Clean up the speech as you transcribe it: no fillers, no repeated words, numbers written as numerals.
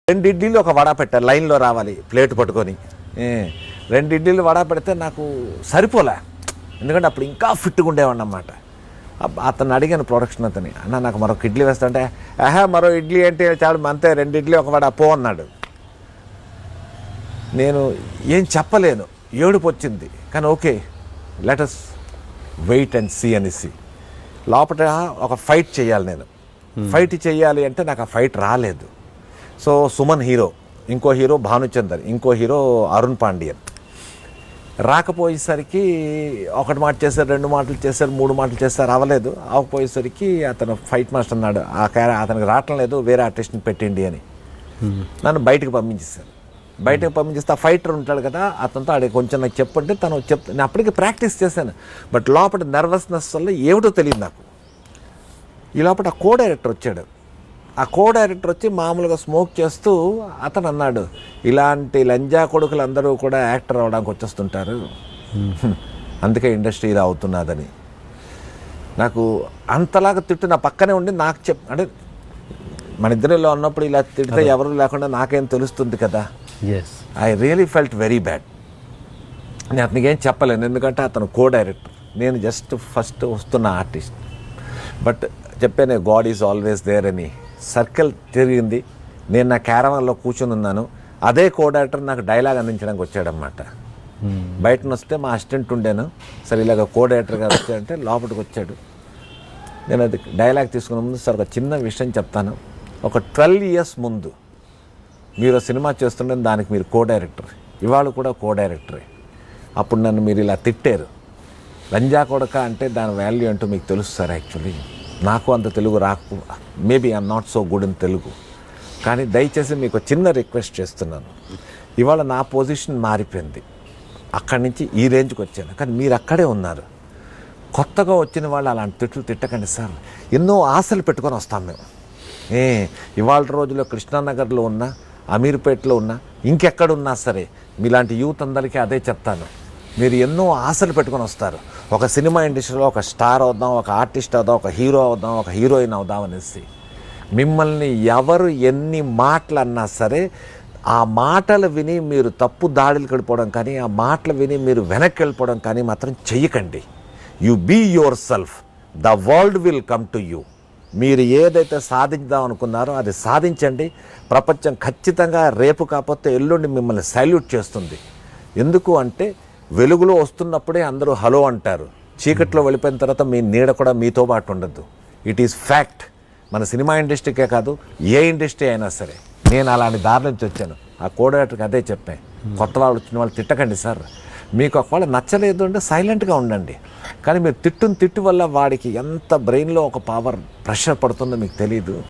2 ఇడ్లీలు ఒక వడ పెట్టారు, లైన్లో రావాలి ప్లేట్ పట్టుకొని. 2 ఇడ్లీలు వడ పెడితే నాకు సరిపోలే, ఎందుకంటే అప్పుడు ఇంకా ఫిట్గా ఉండేవాడిని అన్నమాట. అతను అడిగాను ప్రొడక్షన్ అతని, అన్న నాకు మరొక ఇడ్లీ వేస్తుంటే, మరో ఇడ్లీ అంటే చాలు అంతే, 2 ఇడ్లీ ఒక వడ పో అన్నాడు. నేను ఏం చెప్పలేను, ఏడుపు వచ్చింది. కానీ okay, let us wait and see అనేసి లోపల ఒక ఫైట్ చేయాలి. నేను ఫైట్ చేయాలి అంటే నాకు ఆ ఫైట్ రాలేదు. సో సుమన్ హీరో, ఇంకో హీరో భానుచందర్, ఇంకో హీరో అరుణ్ పాండ్యన్. రాకపోయేసరికి 1 మాట చేశారు, 2 మాటలు చేశారు, 3 మాటలు చేశారు, అవ్వలేదు. అవ్వకపోయేసరికి అతను ఫైట్ మాస్టర్ అన్నాడు, అతనికి రావటం లేదు, వేరే ఆర్టిస్ట్ని పెట్టండి అని నన్ను బయటకు పంపించేశారు. బయటకు పంపించేస్తే ఆ ఫైటర్ ఉంటాడు కదా, అతనితో అడిగి కొంచెం నాకు చెప్పంటే తను నేను అప్పటికి ప్రాక్టీస్ చేశాను. బట్ లోపల నర్వస్నెస్ వల్ల ఏమిటో తెలియదు నాకు. ఈ లోపల ఆ కో డైరెక్టర్ వచ్చాడు. ఆ కో డైరెక్టర్ వచ్చి మామూలుగా స్మోక్ చేస్తూ అతను అన్నాడు, ఇలాంటి లంజా కొడుకులు అందరూ కూడా యాక్టర్ అవడానికి వచ్చేస్తుంటారు, అందుకే ఇండస్ట్రీ ఇలా అవుతున్నదని. నాకు అంతలాగా తిట్టు నా పక్కనే ఉండి నాకు అంటే మన ఇద్దరిలో ఉన్నప్పుడు ఇలా తిడితే ఎవరు లేకుండా నాకేం తెలుస్తుంది కదా. I really felt very bad. నేను అతనికి ఏం చెప్పలేను, ఎందుకంటే అతను కో డైరెక్టర్, నేను జస్ట్ ఫస్ట్ వస్తున్న ఆర్టిస్ట్. బట్ చెప్పాను, గాడ్ ఈజ్ ఆల్వేస్ దేర్ అని. సర్కిల్ తిరిగింది, నేను నా క్యారవాన్లో కూర్చొని ఉన్నాను. అదే కో డైరెక్టర్ నాకు డైలాగ్ అందించడానికి వచ్చాడనమాట. బయట వస్తే మా అసిస్టెంట్ ఉండేను, సరే ఇలాగ కో డైరెక్టర్ గారు వచ్చాడంటే లోపలికి వచ్చాడు. నేను అది డైలాగ్ తీసుకున్న ముందు, సార్ ఒక చిన్న విషయం చెప్తాను, ఒక 12 years ముందు మీరు సినిమా చేస్తుండే దానికి మీరు కో డైరెక్టర్, ఇవాళ కూడా కో డైరెక్టరే. అప్పుడు నన్ను మీరు ఇలా తిట్టారు, లంజా కొడక అంటే దాని వాల్యూ అంటూ మీకు తెలుసు సార్. యాక్చువల్లీ నాకు అంత తెలుగు రాకు, maybe I'm not so good in Telugu, కానీ దయచేసి మీకు చిన్న రిక్వెస్ట్ చేస్తున్నాను, ఇవాళ నా పొజిషన్ మారిపోయింది, అక్కడి నుంచి ఈ రేంజ్కి వచ్చాను, కానీ మీరు అక్కడే ఉన్నారు. కొత్తగా వచ్చిన వాళ్ళు అలాంటి తిట్లు తిట్టకండి సార్, ఎన్నో ఆశలు పెట్టుకొని వస్తాం మేము. ఇవాళ రోజుల్లో కృష్ణానగర్లో ఉన్న, అమీర్పేటలో ఉన్న, ఇంకెక్కడున్నా సరే మీలాంటి యూత్ అందరికీ అదే చెప్తాను, మీరు ఎన్నో ఆశలు పెట్టుకొని వస్తారు. ఒక సినిమా ఇండస్ట్రీలో ఒక స్టార్ అవుదాం, ఒక ఆర్టిస్ట్ అవుదాం, ఒక హీరో అవుదాం, ఒక హీరోయిన్ అవుదాం అనేసి. మిమ్మల్ని ఎవరు ఎన్ని మాటలు అన్నా సరే, ఆ మాటలు విని మీరు తప్పు దాడులకు వెళ్ళిపోవడం కానీ, ఆ మాటలు విని మీరు వెనక్కి వెళ్ళిపోవడం కానీ మాత్రం చెయ్యకండి. You be yourself, the world will come to you. మీరు ఏదైతే సాధించుదాం అనుకున్నారో అది సాధించండి. ప్రపంచం ఖచ్చితంగా రేపు కాకపోతే ఎల్లుండి మిమ్మల్ని సల్యూట్ చేస్తుంది. ఎందుకు అంటే వెలుగులో వస్తున్నప్పుడే అందరూ హలో అంటారు, చీకట్లో వెళ్ళిపోయిన తర్వాత మీ నీడ కూడా మీతో పాటు ఉండద్దు. It is fact. మన సినిమా ఇండస్ట్రీకే కాదు, ఏ ఇండస్ట్రీ అయినా సరే. నేను అలాంటి దారి నుంచి వచ్చాను. ఆ కోఆర్డినేటర్కి అదే చెప్పాను, కొత్త వాళ్ళు వచ్చిన వాళ్ళు తిట్టకండి సార్, మీకు ఒకవేళ నచ్చలేదు అంటే సైలెంట్గా ఉండండి, కానీ మీరు తిట్టు వల్ల వాడికి ఎంత బ్రెయిన్లో ఒక పవర్ ప్రెషర్ పడుతుందో మీకు తెలీదు.